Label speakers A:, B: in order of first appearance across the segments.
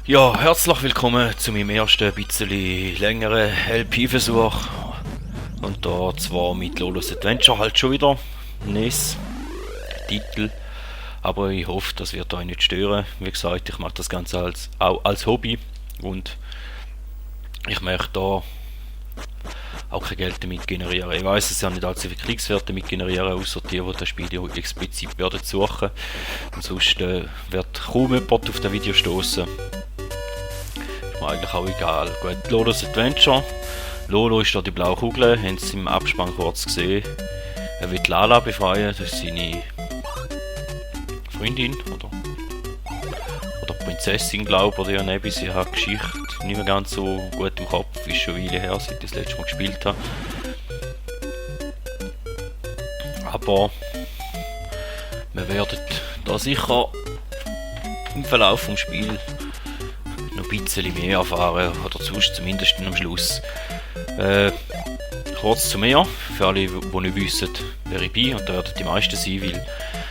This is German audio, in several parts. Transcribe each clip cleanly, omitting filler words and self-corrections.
A: Ja, herzlich willkommen zu meinem ersten bisschen längeren LP-Versuch. Und da zwar mit Lolos Adventure halt schon wieder. NES Titel. Aber ich hoffe, das wird euch nicht stören. Wie gesagt, ich mache das Ganze auch als Hobby. Und ich möchte da auch kein Geld damit generieren. Ich weiß, es ja nicht allzu viele Klickswerte damit generieren, außer die das Spiel explizit werden suchen. Ansonsten wird kaum jemand auf das Video stoßen. Ist mir eigentlich auch egal. Gut, Lolos Adventure. Lolo ist da die blaue Kugel, haben Sie im Abspann kurz gesehen. Er will Lala befreien, das ist seine Freundin oder Prinzessin, glaube ich, oder neben sie hat Geschichte nicht mehr ganz so gut im Kopf, ist schon eine Weile her, seit ich das letzte Mal gespielt habe. Aber wir werden da sicher im Verlauf des Spiels noch ein bisschen mehr erfahren, oder zumindest am Schluss. Kurz zu mir, für alle, die nicht wissen, wer ich bin, und da werden die meisten sein, weil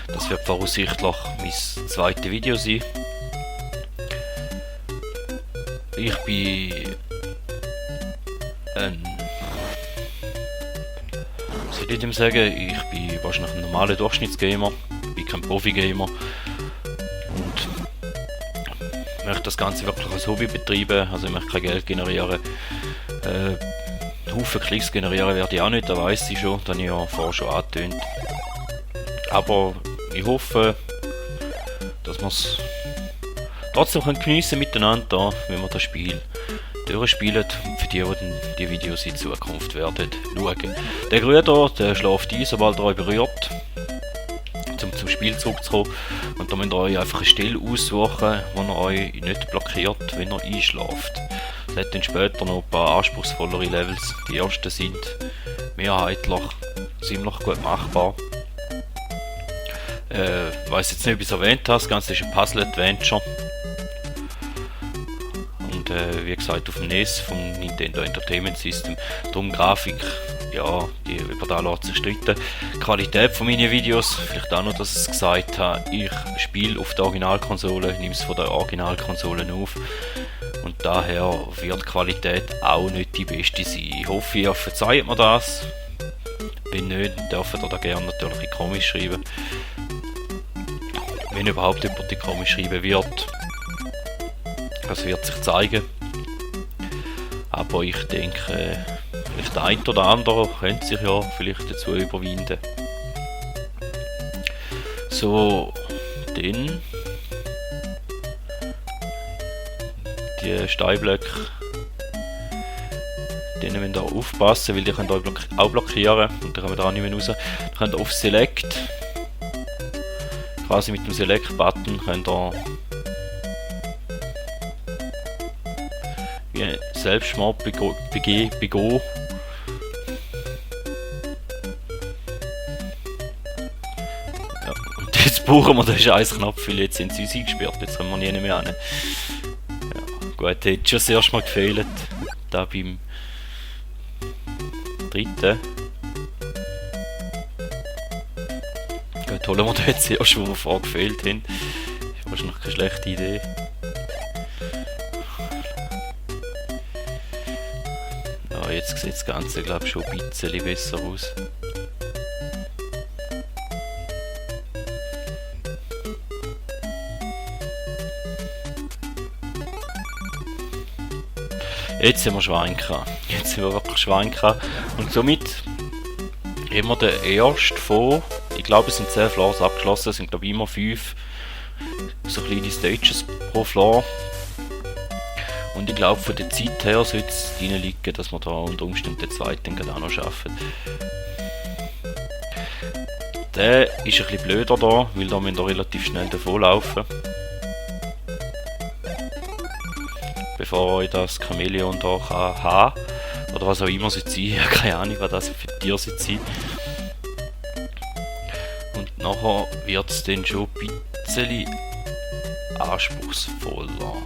A: das wird voraussichtlich mein zweites Video sein. Ich bin was soll ich dem sagen? Ich bin wahrscheinlich ein normaler Durchschnittsgamer, ich bin kein Profi-Gamer und möchte das Ganze wirklich als Hobby betreiben, also ich möchte kein Geld generieren. Haufen Klicks generieren werde ich auch nicht, das weiss ich schon, das habe ich ja vorher schon angetönt. Aber ich hoffe, dass wir es trotzdem geniessen miteinander, wenn wir das Spiel durchspielen, für die die Videos in Zukunft werden schauen. Der Grüder, der schläft ein, sobald er euch berührt, zum Spiel zurückzukommen. Und da müsst ihr euch einfach eine Stelle aussuchen, wo ihr euch nicht blockiert, wenn ihr einschläft. Es hat dann später noch ein paar anspruchsvollere Levels. Die ersten sind mehrheitlich ziemlich gut machbar. Ich weiss jetzt nicht, ob ich es erwähnt habe, das Ganze ist ein Puzzle-Adventure. Und wie gesagt auf dem NES, vom Nintendo Entertainment System. Darum Grafik, ja, die über da lässt sich streiten. Qualität von meinen Videos, vielleicht auch noch, dass ich es gesagt habe, ich spiele auf der Originalkonsole, nehme es von der Originalkonsole auf. Und daher wird die Qualität auch nicht die beste sein. Ich hoffe, ihr verzeiht mir das. Wenn nicht, dürft ihr da gerne natürlich in Comics schreiben. Wenn überhaupt jemand die Comics schreiben wird. Das wird sich zeigen. Aber ich denke, vielleicht der ein oder andere könnte sich ja vielleicht dazu überwinden. So, dann die Steinblöcke, denen müsst ihr aufpassen, weil die könnt euch auch blockieren und dann kommen wir da nicht mehr raus. Dann könnt ihr auf Select, quasi mit dem Select-Button könnt ihr Selbstmord begehen. Ja, und jetzt brauchen wir den scheiß Knopf, weil jetzt sind sie uns eingesperrt, jetzt können wir nie mehr hin. Ja, gut, hätte schon das erste Mal gefehlt, da beim dritten. Gut, holen wir den jetzt erst, wo wir vorher gefehlt haben. Das ist wahrscheinlich keine schlechte Idee. Ja, jetzt sieht das Ganze, glaube ich, schon ein bisschen besser aus. Jetzt sind wir Schweinka. Jetzt sind wir wirklich Schweinka. Und somit haben wir den ersten von, ich glaube es sind 10 Floors abgeschlossen, es sind glaube ich immer 5 so kleine Stages pro Floor. Und ich glaube von der Zeit her sollte es drin liegen, dass wir da unter Umständen den zweiten gerade auch noch schaffen. Der ist ein bisschen blöder da, weil da müssen wir relativ schnell davonlaufen. Bevor euch das Chamäleon da haben kann. Oder was auch immer sie sein. Ich habe keine Ahnung, was das für Tiere sie sein. Und nachher wird es dann schon ein bisschen anspruchsvoller.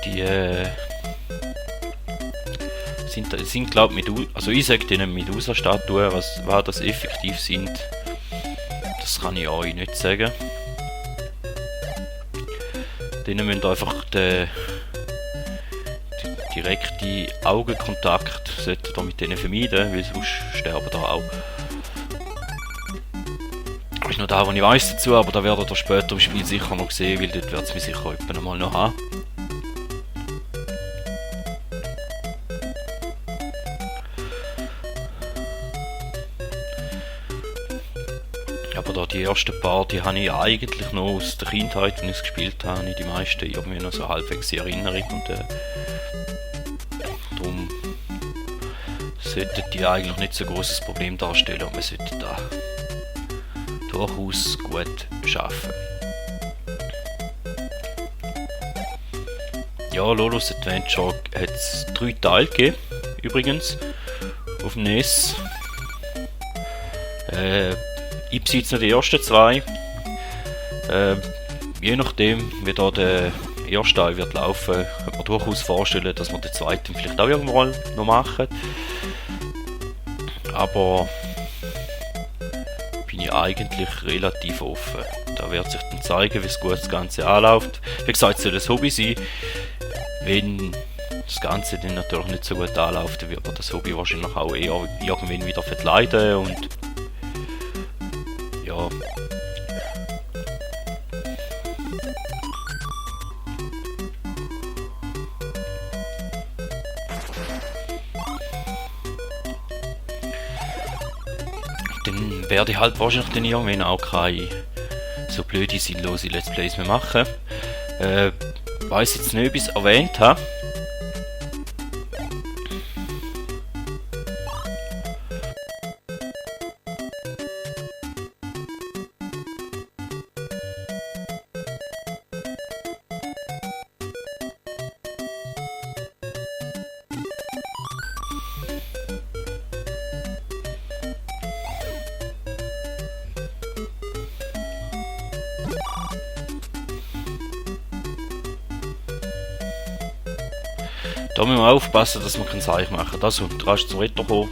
A: Die sind glaube ich also ich sage denen Medusa-Statuen, was das effektiv sind, das kann ich euch nicht sagen. Denen müsst ihr einfach den direkten Augenkontakt solltet ihr mit denen vermeiden, weil sonst sterben da auch. Das ist noch das, was ich weiss dazu, aber da werdet ihr später im Spiel sicher noch sehen, weil dort wird es mich sicher etwa mal noch haben. Aber da die ersten paar, die habe ich eigentlich noch aus der Kindheit, wenn ich es gespielt habe, ich die meisten irgendwie noch so halbwegs in Erinnerung und darum sollten die eigentlich nicht so ein grosses Problem darstellen und man sollte da durchaus gut schaffen. Ja, Lolo's Adventure hat es 3 Teile gegeben, übrigens, auf dem NES. Ich besitze noch die ersten 2. Je nachdem, wie da der erste Teil wird laufen, könnte man durchaus vorstellen, dass wir den zweiten vielleicht auch irgendwann noch machen. Aber bin ich eigentlich relativ offen. Da wird sich dann zeigen, wie es gut das Ganze anläuft. Wie gesagt, es soll ein Hobby sein. Wenn das Ganze dann natürlich nicht so gut anläuft, dann wird man das Hobby wahrscheinlich auch eher irgendwann wieder verleiden und ja. Dann werde ich halt wahrscheinlich dann irgendwann auch keine so blöde, sinnlose Let's Plays mehr machen. Weiss jetzt nicht, ob ich es erwähnt habe. Da müssen wir aufpassen, dass wir kein Zeichen machen. Das und rasch zum Ritter kommen.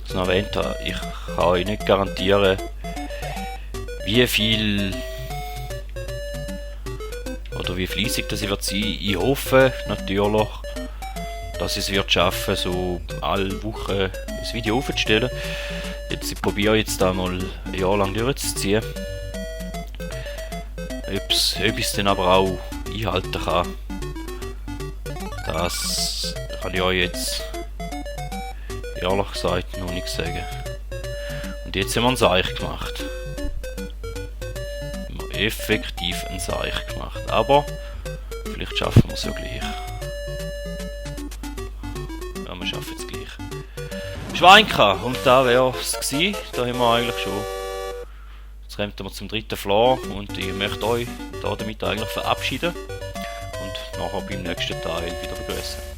A: Das noch erwähnt habe. Ich kann euch nicht garantieren, wie viel oder wie fleissig das ich wird sein. Ich hoffe natürlich, dass ich es wird schaffen, so alle Wochen ein Video aufzustellen. Ich probiere jetzt da mal ein Jahr lang durchzuziehen. Ob ich es dann aber auch einhalten kann, das kann ich euch jetzt ehrlich gesagt noch nicht sagen. Und jetzt haben wir ein Seich gemacht. Wir haben effektiv ein Seich gemacht. Aber vielleicht schaffen wir es ja gleich. Ja, wir schaffen es gleich. Schweinka, und da wäre es gewesen. Da haben wir eigentlich schon. Jetzt kommen wir zum 3. Floor und ich möchte euch damit eigentlich verabschieden. Und nachher beim nächsten Teil wieder begrüßen.